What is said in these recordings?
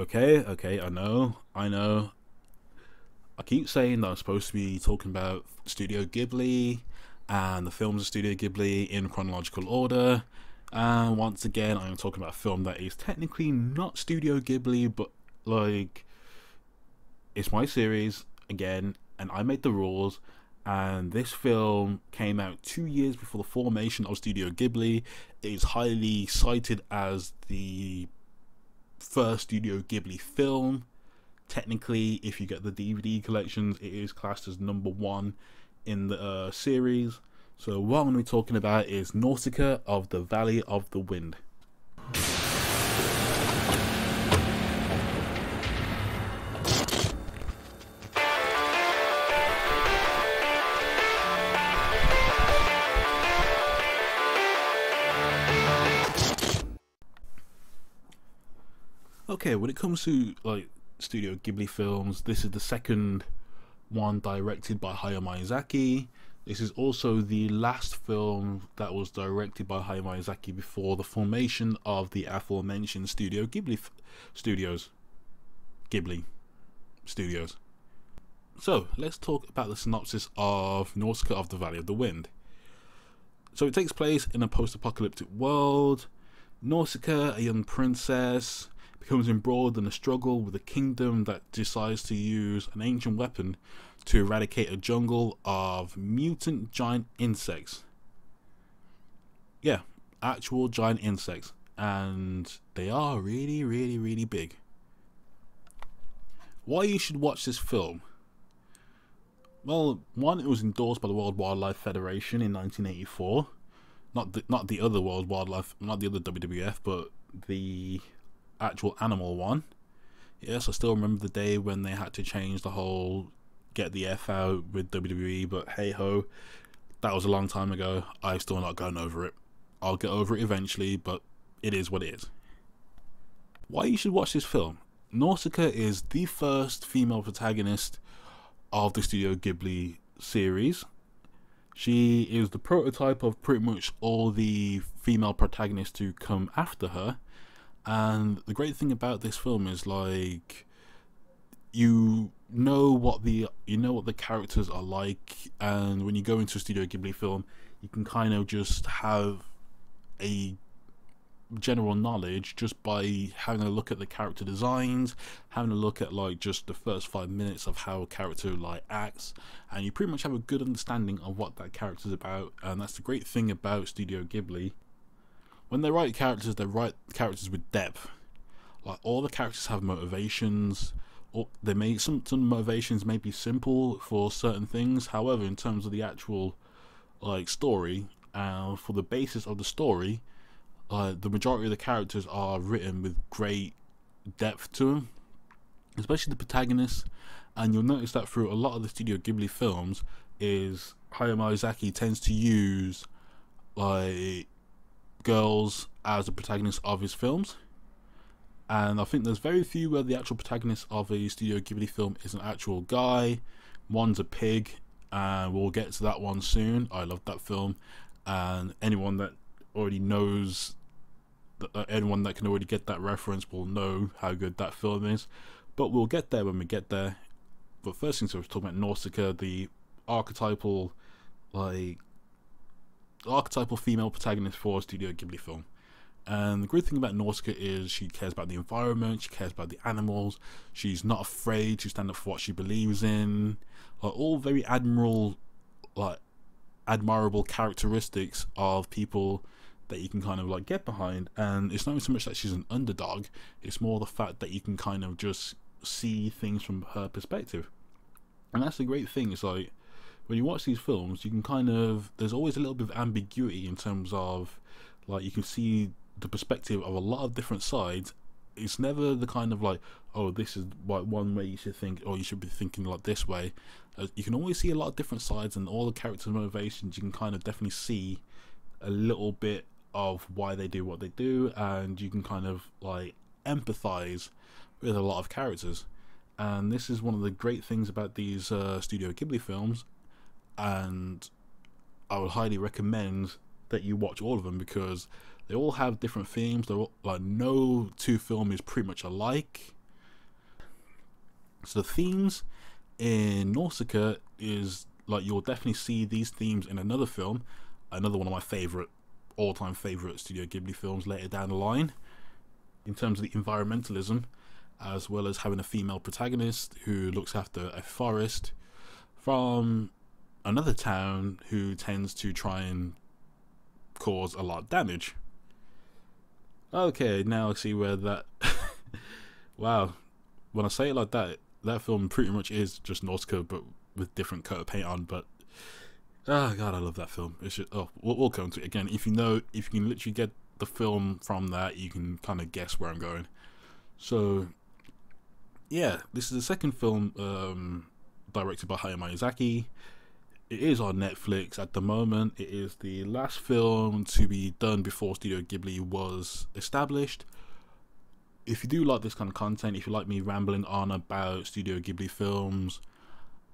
Okay, I know. I keep saying that I'm supposed to be talking about Studio Ghibli and the films of Studio Ghibli in chronological order. And once again, I'm talking about a film that is technically not Studio Ghibli, but like it's my series again, and I made the rules. And this film came out 2 years before the formation of Studio Ghibli. It is highly cited as the first Studio Ghibli film. Technically, if you get the DVD collections, it is classed as number one in the series. So what I'm going to be talking about is Nausicaa of the Valley of the Wind. Okay, when it comes to like Studio Ghibli films, this is the second one directed by Hayao Miyazaki. This is also the last film that was directed by Hayao Miyazaki before the formation of the aforementioned Studio Ghibli Studios. Ghibli Studios. So, let's talk about the synopsis of Nausicaa of the Valley of the Wind. So, it takes place in a post-apocalyptic world. Nausicaa, a young princess, becomes embroiled in a struggle with a kingdom that decides to use an ancient weapon to eradicate a jungle of mutant giant insects. Yeah, actual giant insects. And they are really, really, really big. Why you should watch this film? Well, one, it was endorsed by the World Wildlife Federation in 1984. Not the other World Wildlife, not the other WWF, but the actual animal one. Yes, I still remember the day when they had to change the whole get the F out with WWE, but hey ho, that was a long time ago. I've still not gotten over it. I'll get over it eventually, but it is what it is. Why you should watch this film? Nausicaa is the first female protagonist of the Studio Ghibli series. She is the prototype of pretty much all the female protagonists to come after her. And the great thing about this film is like you know what the characters are like, and when you go into a Studio Ghibli film, you can kind of just have a general knowledge just by having a look at the character designs, having a look at like just the first 5 minutes of how a character like acts, and you pretty much have a good understanding of what that character is about. And that's the great thing about Studio Ghibli. When they write characters, they write characters with depth. Like all the characters have motivations, or they may some motivations may be simple for certain things. However, in terms of the actual like story, for the basis of the story, the majority of the characters are written with great depth to them, especially the protagonists. And you'll notice that through a lot of the Studio Ghibli films, is Hayao Miyazaki tends to use like girls as the protagonist of his films, and I think there's very few where the actual protagonist of a Studio Ghibli film is an actual guy. One's a pig, and we'll get to that one soon. I love that film, and anyone that already knows, anyone that can already get that reference will know how good that film is. But we'll get there when we get there. But first things first, talking about Nausicaa, the archetypal female protagonist for a Studio Ghibli film. And the great thing about Nausicaa is she cares about the environment, she cares about the animals, she's not afraid to stand up for what she believes in. All very admirable characteristics of people that you can kind of like get behind. And it's not so much that she's an underdog, it's more the fact that you can kind of just see things from her perspective. And that's the great thing, is like when you watch these films, you can kind of, there's always a little bit of ambiguity in terms of like you can see the perspective of a lot of different sides. It's never the kind of like, oh, this is like one way you should think, or you should be thinking like this way. You can always see a lot of different sides, and all the characters' motivations, you can kind of definitely see a little bit of why they do what they do, and you can kind of like empathize with a lot of characters. And this is one of the great things about these Studio Ghibli films, and I would highly recommend that you watch all of them, because they all have different themes. They're all, like, no two films is pretty much alike. So the themes in Nausicaa is like, you'll definitely see these themes in another film, another one of my favorite, all-time favorite Studio Ghibli films later down the line, in terms of the environmentalism, as well as having a female protagonist who looks after a forest from another town who tends to try and cause a lot of damage. Okay, now I see where that wow, when I say it like that, that film pretty much is just Nausicaa but with different coat of paint on. But oh god, I love that film. It's just, oh, we'll come to it again. If you can literally get the film from that, you can kind of guess where I'm going. So yeah, this is the second film directed by Hayao Miyazaki. It is on Netflix at the moment. It is the last film to be done before Studio Ghibli was established. If you do like this kind of content, if you like me rambling on about Studio Ghibli films,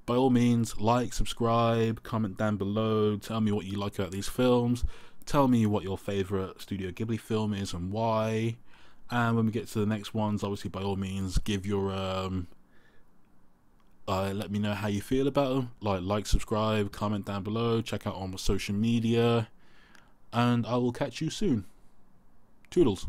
by all means, like, subscribe, comment down below, tell me what you like about these films, tell me what your favourite Studio Ghibli film is and why. And when we get to the next ones, obviously by all means, give your let me know how you feel about them. Like, subscribe, comment down below, check out all my social media, and I will catch you soon. Toodles.